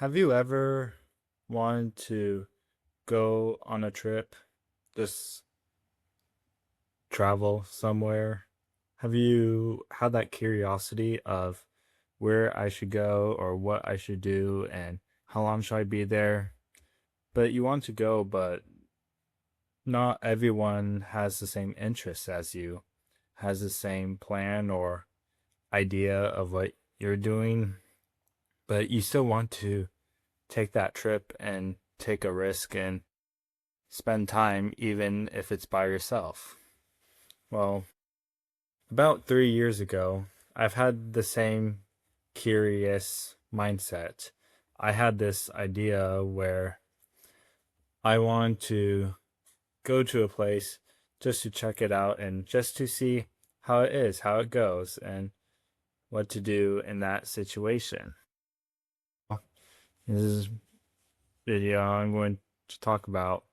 Have you ever wanted to go on a trip, just travel somewhere? Have you had that curiosity of where I should go or what I should do and how long should I be there? But you want to go, but not everyone has the same interests as you, has the same plan or idea of what you're doing, but you still want to take that trip and take a risk and spend time even if it's by yourself. Well, about 3 years ago, I've had the same curious mindset. I had this idea where I want to go to a place just to check it out and just to see how it is, how it goes, and what to do in that situation. In this video, I'm going to talk about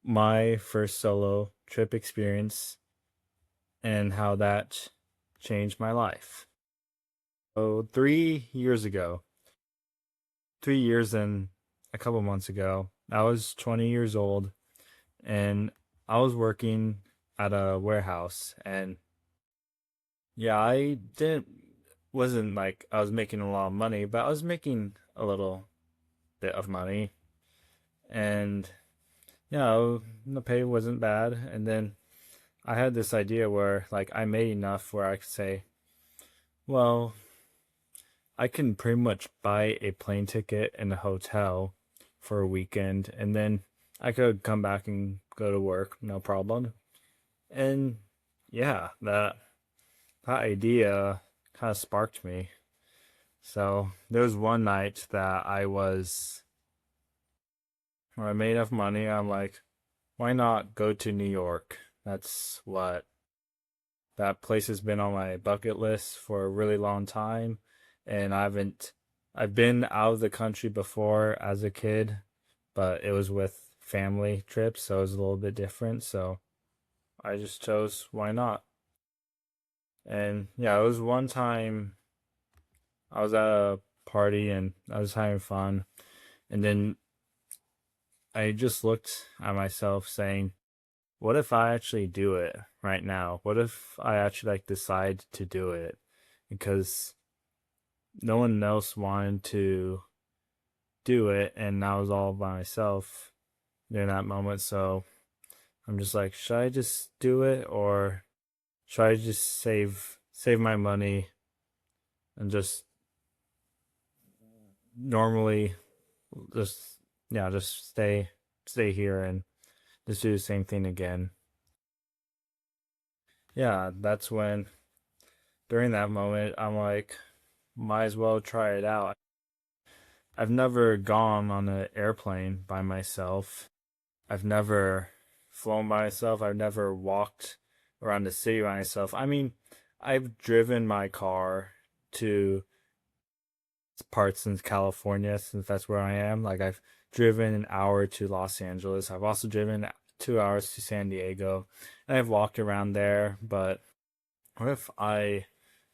my first solo trip experience and how that changed my life. So 3 years ago, 3 years and a couple months ago, I was 20 years old and I was working at a warehouse. And yeah, I didn't wasn't like I was making a lot of money, but I was making a little bit of money. And the pay wasn't bad. And then I had this idea where like I made enough where I could say, well, I can pretty much buy a plane ticket and a hotel for a weekend, and then I could come back and go to work, no problem. And yeah, that idea kind of sparked me. So there was one night that when I made enough money. I'm like, why not go to New York? That place has been on my bucket list for a really long time, and I've been out of the country before as a kid, but it was with family trips, so it was a little bit different. So I just chose why not. And yeah, it was one time I was at a party and I was having fun, and then I just looked at myself saying, what if I actually do it right now? What if I actually like decide to do it? Because no one else wanted to do it, and I was all by myself during that moment. So I'm just like, should I just do it, or should I just save my money and just normally just just stay here and just do the same thing again? Yeah, that's when during that moment I'm like, might as well try it out. I've never gone on an airplane by myself. I've never flown by myself. I've never walked around the city by myself. I mean, I've driven my car to parts in California since that's where I am. Like I've driven an hour to Los Angeles. I've also driven 2 hours to San Diego, and I've walked around there. But what if I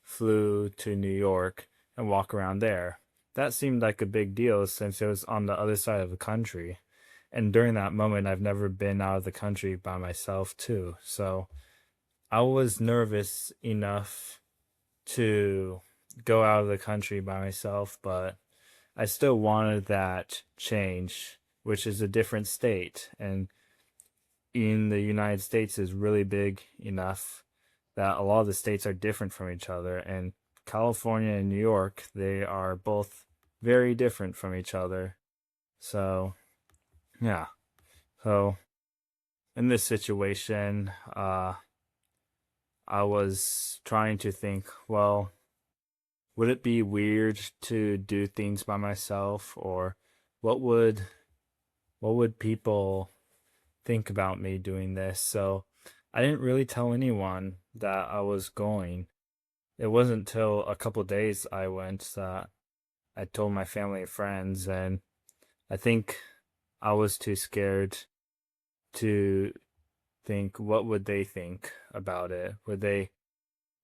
flew to New York and walk around there? That seemed like a big deal since it was on the other side of the country. And during that moment, I've never been out of the country by myself, too. So I was nervous enough to go out of the country by myself, but I still wanted that change, which is a different state. And in the United States is really big enough that a lot of the states are different from each other. And California and New York, they are both very different from each other. So, yeah. So, in this situation, I was trying to think, well, would it be weird to do things by myself, or what would what would people think about me doing this? So I didn't really tell anyone that I was going. It wasn't till a couple days I went that I told my family and friends, and I think I was too scared to think what would they think about it. Would they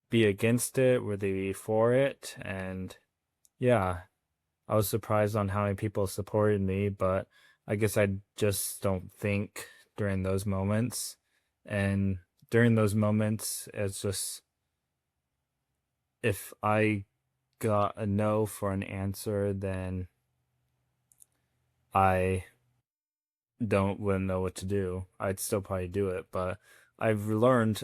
be against it? Would they be for it? And yeah, I was surprised on how many people supported me, but I guess I just don't think during those moments. And during those moments, it's just if I got a no for an answer, then I don't wouldn't know what to do. I'd still probably do it, but I've learned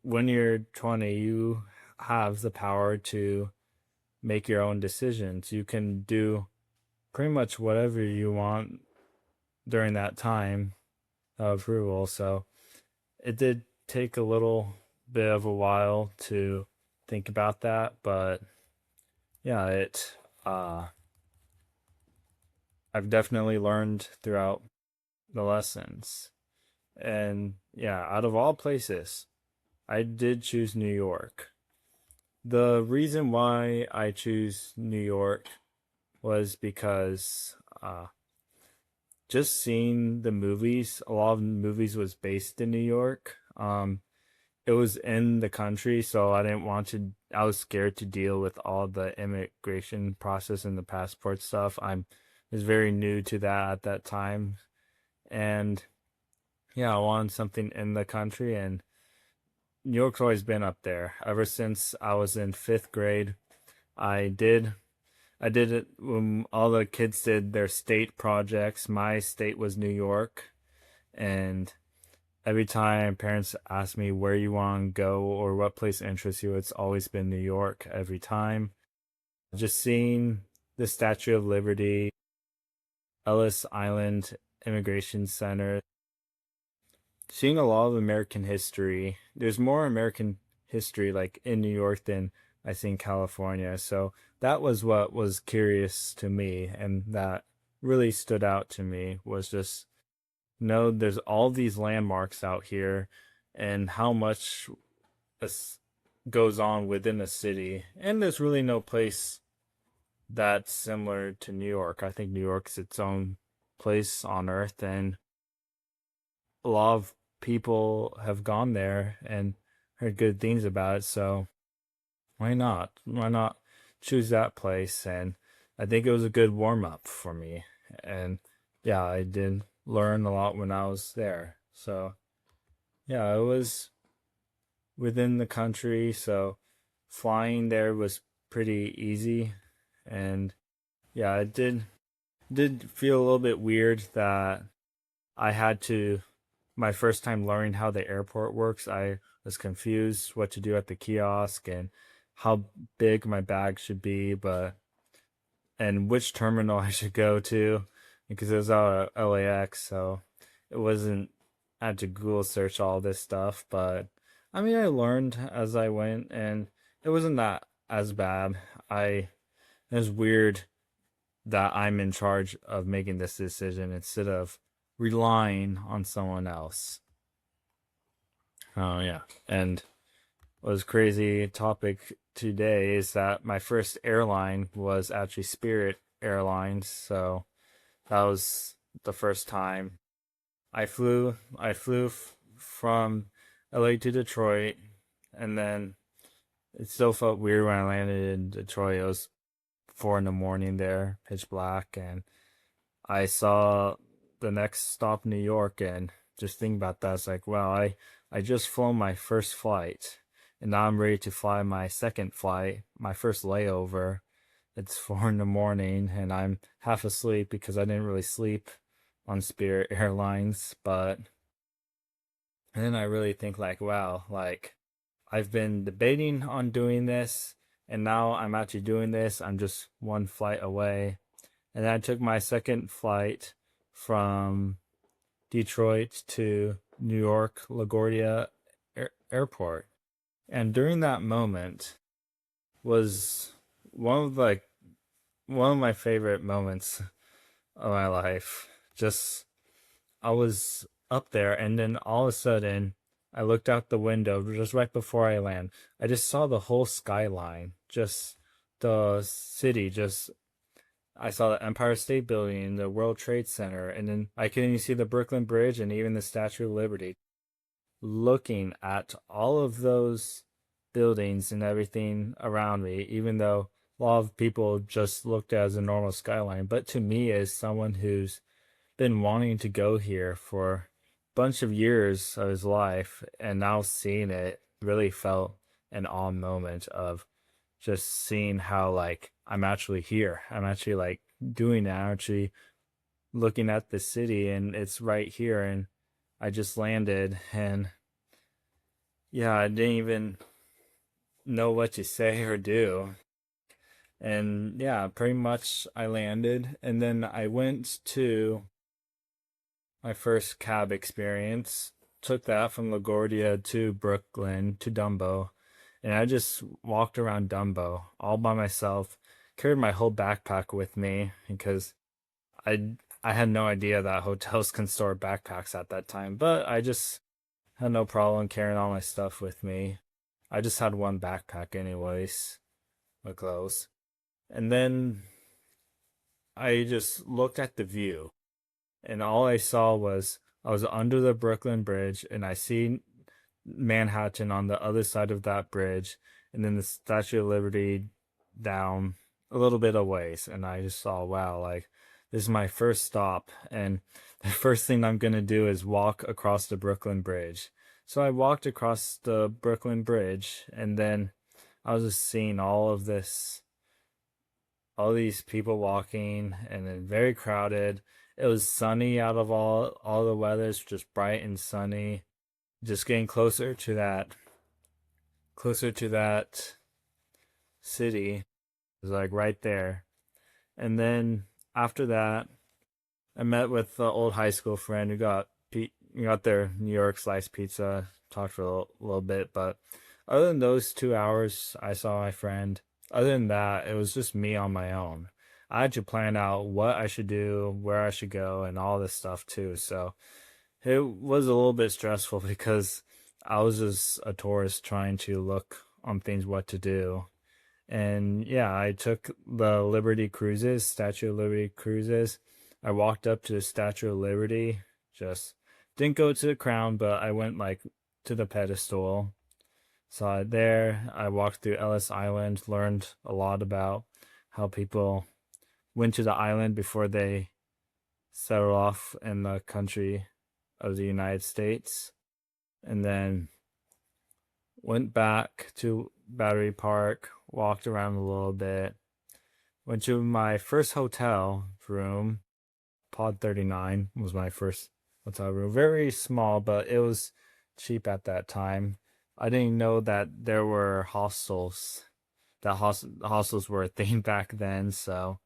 when you're 20, you have the power to make your own decisions. You can do pretty much whatever you want during that time of rule. So it did take a little bit of a while to think about that, but yeah, it I've definitely learned throughout the lessons. And yeah, out of all places, I did choose New York. The reason why I choose New York was because just seeing the movies, a lot of the movies was based in New York. It was in the country, so I didn't want to. I was scared to deal with all the immigration process and the passport stuff. I'm was very new to that at that time, and yeah, I wanted something in the country, and New York's always been up there ever since I was in fifth grade. I did I did it when all the kids did their state projects. My state was New York, and every time parents ask me where you want to go or what place interests you, it's always been New York every time. Just seeing the Statue of Liberty, Ellis Island Immigration Center, seeing a lot of American history. There's more American history like in New York than I see in California. So that was what was curious to me and that really stood out to me was just no, there's all these landmarks out here and how much goes on within a city. And there's really no place that's similar to New York. I think New York's its own place on earth, and a lot of people have gone there and heard good things about it. So why not? Why not choose that place? And I think it was a good warm up for me. And yeah, I did learn a lot when I was there. So yeah, it was within the country, so flying there was pretty easy. And yeah, it did feel a little bit weird that I had to my first time learning how the airport works. I was confused what to do at the kiosk and how big my bag should be, but and which terminal I should go to because it was out of LAX, so it wasn't. I had to Google search all this stuff, but I mean, I learned as I went, and it wasn't that as bad. I It was weird that I'm in charge of making this decision instead of relying on someone else. Oh yeah, and what was crazy topic today is that my first airline was actually Spirit Airlines, so that was the first time I flew from LA to Detroit, and then it still felt weird when I landed in Detroit. It was 4 in the morning there, pitch black, and I saw the next stop New York, and just think about that. It's like, wow, I just flown my first flight, and now I'm ready to fly my second flight, my first layover. It's 4 in the morning, and I'm half asleep because I didn't really sleep on Spirit Airlines. But and then I really think like, wow, like I've been debating on doing this, and now I'm actually doing this. I'm just one flight away. And then I took my second flight from Detroit to New York LaGuardia Airport. And during that moment was one of like one of my favorite moments of my life. Just I was up there, and then all of a sudden I looked out the window just right before I land. I just saw the whole skyline, just the city, just I saw the Empire State Building, the World Trade Center, and then I could even see the Brooklyn Bridge and even the Statue of Liberty. Looking at all of those buildings and everything around me, even though a lot of people just looked at it as a normal skyline. But to me, as someone who's been wanting to go here for a bunch of years of his life and now seeing it really felt an awe moment of just seeing how like I'm actually here. I'm actually like doing it. I'm actually looking at the city and it's right here and I just landed and yeah, I didn't even know what to say or do. And yeah, pretty much I landed and then I went to my first cab experience. Took that from LaGuardia to Brooklyn to Dumbo, and I just walked around Dumbo all by myself. Carried my whole backpack with me because I had no idea that hotels can store backpacks at that time, but I just had no problem carrying all my stuff with me. I just had one backpack anyways, my clothes. And then I just looked at the view and all I saw was I was under the Brooklyn Bridge and I see Manhattan on the other side of that bridge and then the Statue of Liberty down a little bit of ways and I just saw wow like this is my first stop and the first thing I'm gonna do is walk across the Brooklyn Bridge. So I walked across the Brooklyn Bridge and then I was just seeing all these people walking and then very crowded. It was sunny out of all the weathers, just bright and sunny. Just getting closer to that city. It was like right there. And then after that, I met with the old high school friend who got their New York slice pizza. Talked for a little bit, but other than those 2 hours, I saw my friend. Other than that, it was just me on my own. I had to plan out what I should do, where I should go, and all this stuff too. So it was a little bit stressful because I was just a tourist trying to look on things what to do. And yeah, I took the Liberty Cruises, Statue of Liberty Cruises. I walked up to the Statue of Liberty, just didn't go to the crown, but I went like to the pedestal. Saw it there. I walked through Ellis Island, learned a lot about how people went to the island before they settled off in the country of the United States. And then went back to Battery Park, walked around a little bit, went to my first hotel room. Pod 39 was my first hotel room. Very small, but it was cheap at that time. I didn't know that there were hostels. That hostels were a thing back then. So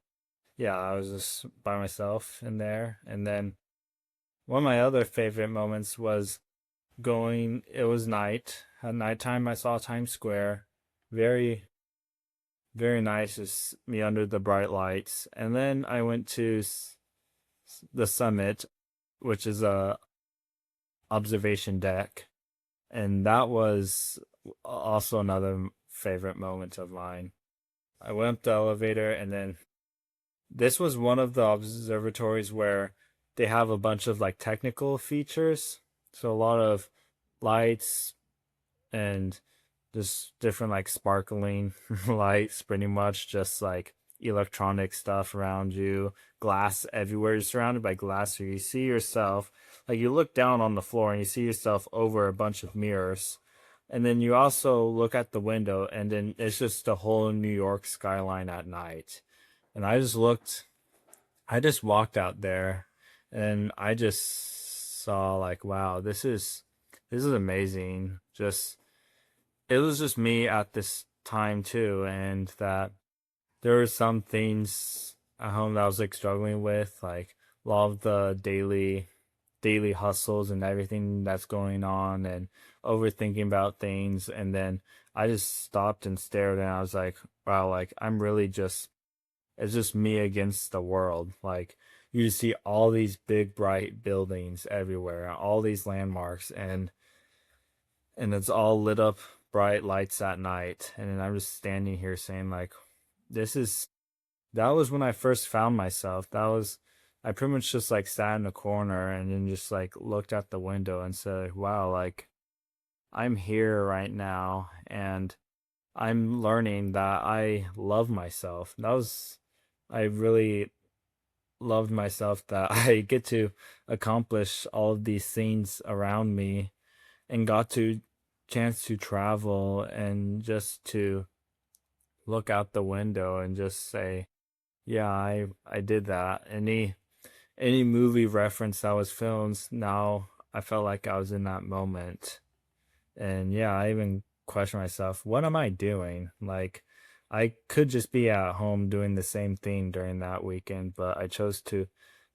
yeah, I was just by myself in there. And then one of my other favorite moments was going. It was night. At nighttime, I saw Times Square. Very very nice, just me under the bright lights. And then I went to the summit, which is a observation deck, and that was also another favorite moment of mine. I went up the elevator, and then this was one of the observatories where they have a bunch of like technical features. So a lot of lights and just different like sparkling lights, pretty much just like electronic stuff around you, glass everywhere. You're surrounded by glass, so you see yourself. Like you look down on the floor and you see yourself over a bunch of mirrors. And then you also look at the window, and then it's just the whole New York skyline at night. And I just walked out there, and I just saw like, wow, this is amazing. Just it was just me at this time too, and that there were some things at home that I was like struggling with, like a lot of the daily hustles and everything that's going on and overthinking about things. And then I just stopped and stared and I was like, wow, like I'm really just it's just me against the world. Like you just see all these big bright buildings everywhere, all these landmarks, and it's all lit up bright lights at night. And then I'm just standing here saying like this is that was when I first found myself. That was I pretty much just like sat in a corner and then just like looked out the window and said, wow, like I'm here right now and I'm learning that I love myself. I really loved myself that I get to accomplish all of these things around me and got to chance to travel and just to look out the window and just say, yeah, I did that. Any movie reference that was filmed, now I felt like I was in that moment. And yeah, I even question myself, what am I doing? Like, I could just be at home doing the same thing during that weekend, but I chose to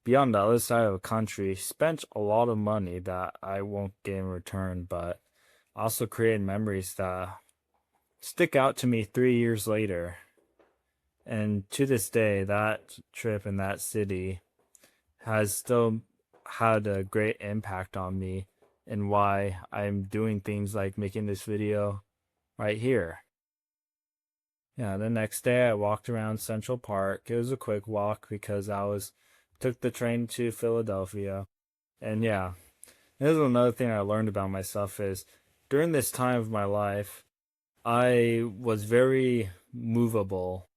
be on the other side of the country, spent a lot of money that I won't get in return, but also created memories that stick out to me 3 years later. And to this day, that trip in that city has still had a great impact on me and why I'm doing things like making this video right here. Yeah, the next day I walked around Central Park. It was a quick walk because I was took the train to Philadelphia. And yeah, this is another thing I learned about myself is during this time of my life, I was very movable.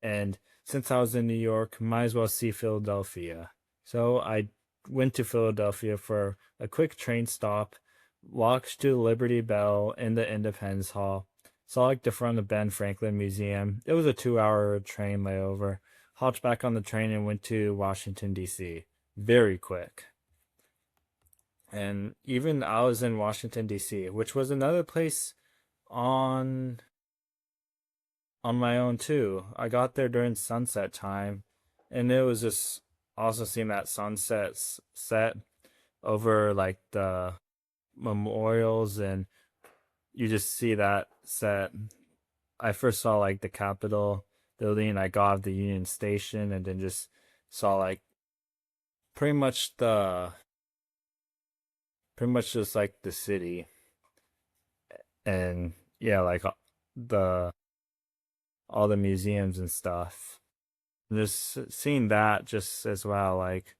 And since I was in New York, might as well see Philadelphia. So I went to Philadelphia for a quick train stop, walked to Liberty Bell and the Independence Hall, saw like the front of Ben Franklin Museum. It was a 2 hour train layover. Hopped back on the train and went to Washington, D.C. Very quick. And even I was in Washington, D.C., which was another place on on my own too. I got there during sunset time, and it was just also seeing that set over like the memorials, and you just see that set. I first saw like the Capitol building. I got off the Union Station, and then just saw like pretty much the pretty much just like the city, and yeah, like the all the museums and stuff. Just seeing that just as well, like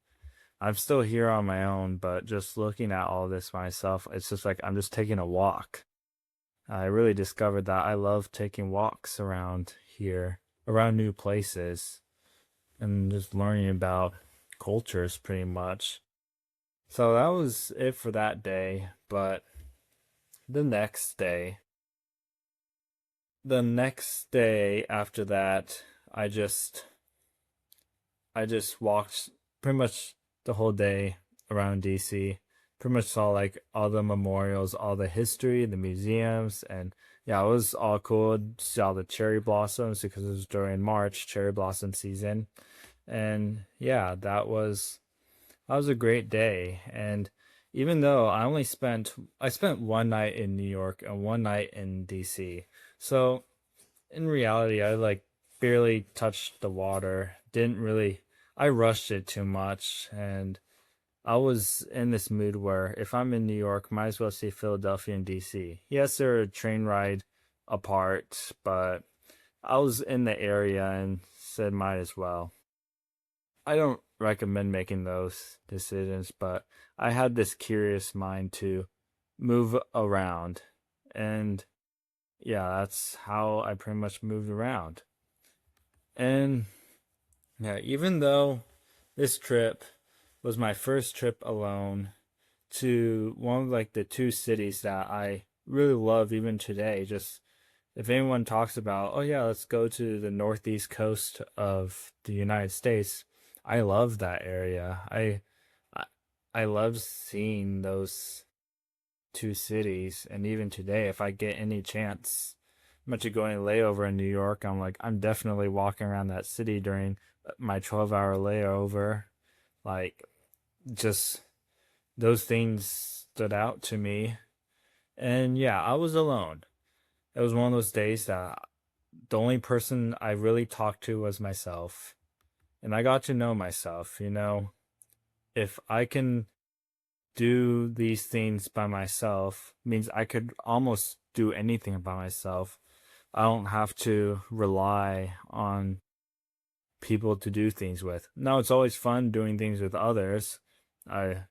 I'm still here on my own, but just looking at all this myself, it's just like I'm just taking a walk. I really discovered that I love taking walks around here, around new places, and just learning about cultures pretty much. So that was it for that day, but the next day, the next day after that, I just I just walked pretty much the whole day around DC. Pretty much saw like all the memorials, all the history, the museums, and yeah, it was all cool. Saw the cherry blossoms because it was during March, cherry blossom season. And yeah, that was a great day. And even though I spent one night in New York and one night in DC. So in reality, I like barely touched the water. Didn't really, I rushed it too much. And I was in this mood where if I'm in New York, might as well see Philadelphia and DC. Yes, they're a train ride apart, but I was in the area and said might as well. I don't recommend making those decisions, but I had this curious mind to move around. And yeah, that's how I pretty much moved around. And yeah, even though this trip was my first trip alone to one of like the two cities that I really love even today, just if anyone talks about, oh yeah, let's go to the northeast coast of the United States, I love that area. I, I love seeing those two cities, and even today, if I get any chance, much of going layover in New York, I'm like, I'm definitely walking around that city during my 12-hour layover. Like, just those things stood out to me. And yeah, I was alone. It was one of those days that the only person I really talked to was myself. And I got to know myself, if I can do these things by myself, means I could almost do anything by myself. I don't have to rely on people to do things with. Now, it's always fun doing things with others. I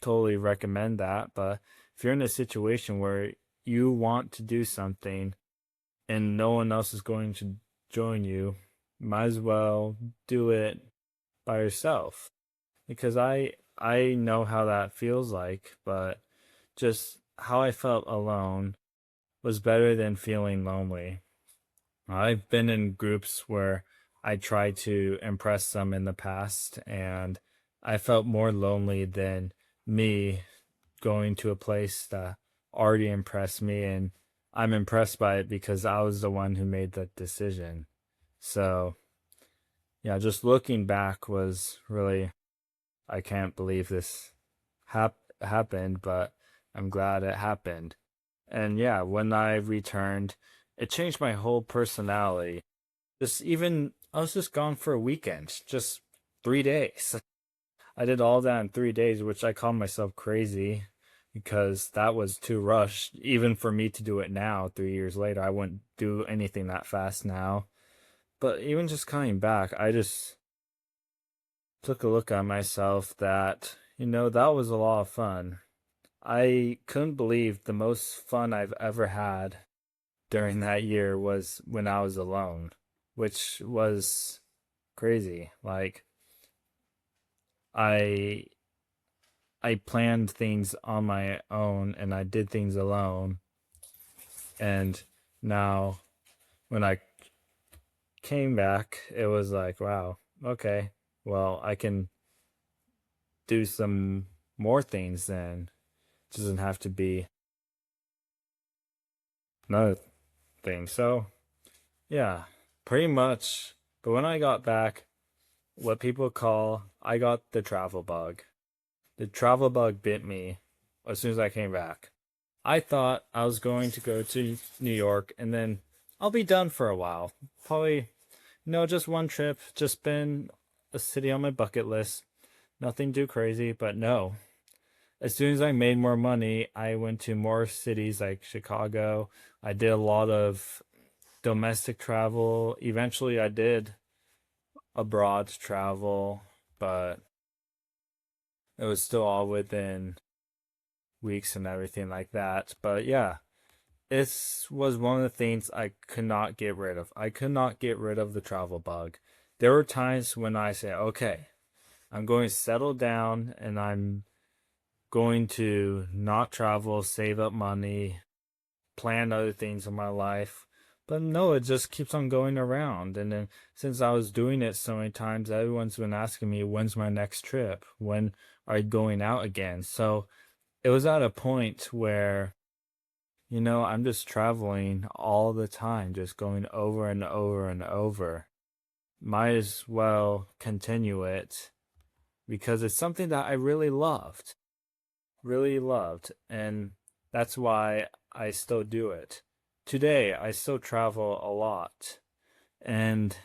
totally recommend that. But if you're in a situation where you want to do something and no one else is going to join you, might as well do it by yourself. Because I know how that feels like, but just how I felt alone was better than feeling lonely. I've been in groups where I tried to impress them in the past, and I felt more lonely than me going to a place that already impressed me, and I'm impressed by it because I was the one who made that decision. So, yeah, just looking back was really, I can't believe this happened, but I'm glad it happened. And yeah, when I returned, it changed my whole personality. Just even, I was just gone for a weekend, just 3 days. I did all that in 3 days, which I call myself crazy because that was too rushed. Even for me to do it now, 3 years later, I wouldn't do anything that fast now. But even just coming back, I just took a look at myself that, that was a lot of fun. I couldn't believe the most fun I've ever had during that year was when I was alone, which was crazy. Like, I I planned things on my own and I did things alone. And now when I came back, it was like, wow, okay, well, I can do some more things then. It doesn't have to be another thing. So, yeah, pretty much. But when I got back, what people call, I got the travel bug. The travel bug bit me as soon as I came back. I thought I was going to go to New York and then I'll be done for a while. Probably, just one trip, just been a city on my bucket list. Nothing too crazy, but no. As soon as I made more money, I went to more cities like Chicago. I did a lot of domestic travel. Eventually, I did abroad travel, but it was still all within weeks and everything like that. But yeah, this was one of the things I could not get rid of. I could not get rid of the travel bug. There were times when I say, okay, I'm going to settle down and I'm going to not travel, save up money, plan other things in my life. But no, it just keeps on going around. And then since I was doing it so many times, everyone's been asking me, when's my next trip? When are you going out again? So it was at a point where I'm just traveling all the time, just going over and over and over. Might as well continue it because it's something that I really loved, and that's why I still do it. Today, I still travel a lot, and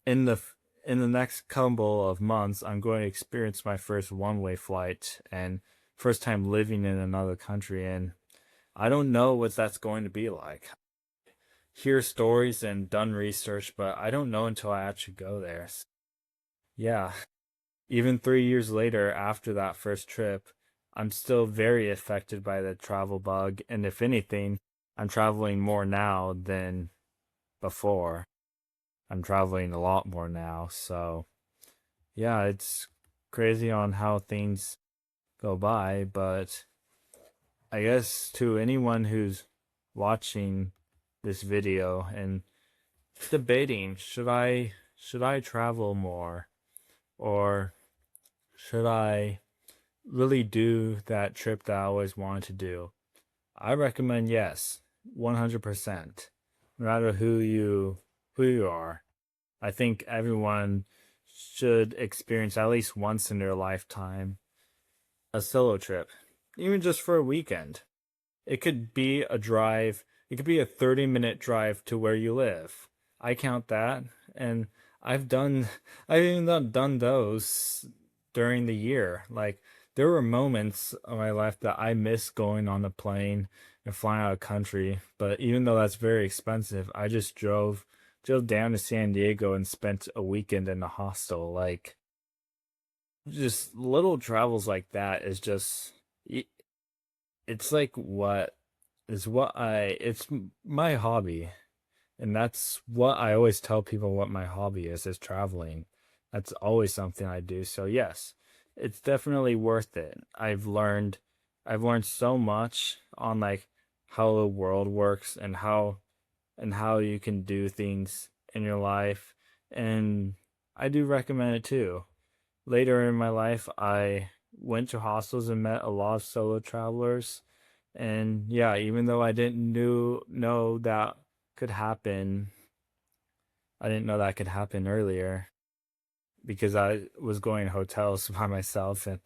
in the in the next couple of months, I'm going to experience my first one-way flight and first time living in another country, and I don't know what that's going to be like. Hear stories and done research, but I don't know until I actually go there. Yeah, even 3 years later after that first trip, I'm still very affected by the travel bug. And if anything, I'm traveling more now than before. I'm traveling a lot more now. So, yeah, it's crazy on how things go by. But I guess to anyone who's watching this video and debating, should I travel more or should I really do that trip that I always wanted to do? I recommend yes, 100%. No matter who you are. I think everyone should experience at least once in their lifetime a solo trip, even just for a weekend. It could be a drive, it could be a 30-minute drive to where you live. I count that, and I've done, I've even done those during the year. Like, there were moments of my life that I miss going on a plane and flying out of country, but even though that's very expensive, I just drove down to San Diego and spent a weekend in a hostel. Like, just little travels like that is just, it's like what is my hobby. And that's what I always tell people what my hobby is traveling. That's always something I do. So yes, it's definitely worth it. I've learned so much on like how the world works and how you can do things in your life. And I do recommend it too. Later in my life, I went to hostels and met a lot of solo travelers. And yeah, even though I didn't know that could happen, I didn't know that could happen earlier because I was going to hotels by myself, and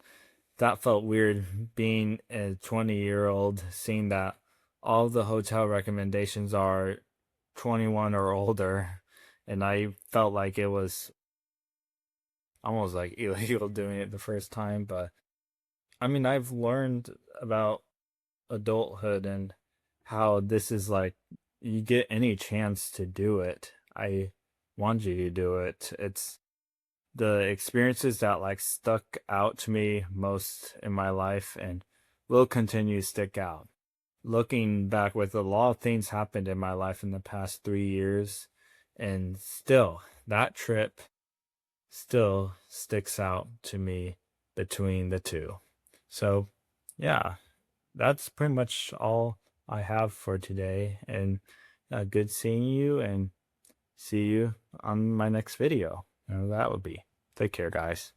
that felt weird being a 20-year-old, seeing that all the hotel recommendations are 21 or older, and I felt like it was almost like illegal doing it the first time. But I mean, I've learned about adulthood and how this is like you get any chance to do it. I want you to do it. It's the experiences that like stuck out to me most in my life and will continue to stick out. Looking back with a lot of things happened in my life in the past 3 years, and still that trip still sticks out to me between the two. So yeah, that's pretty much all I have for today. And good seeing you, and see you on my next video. That would be. Take care, guys.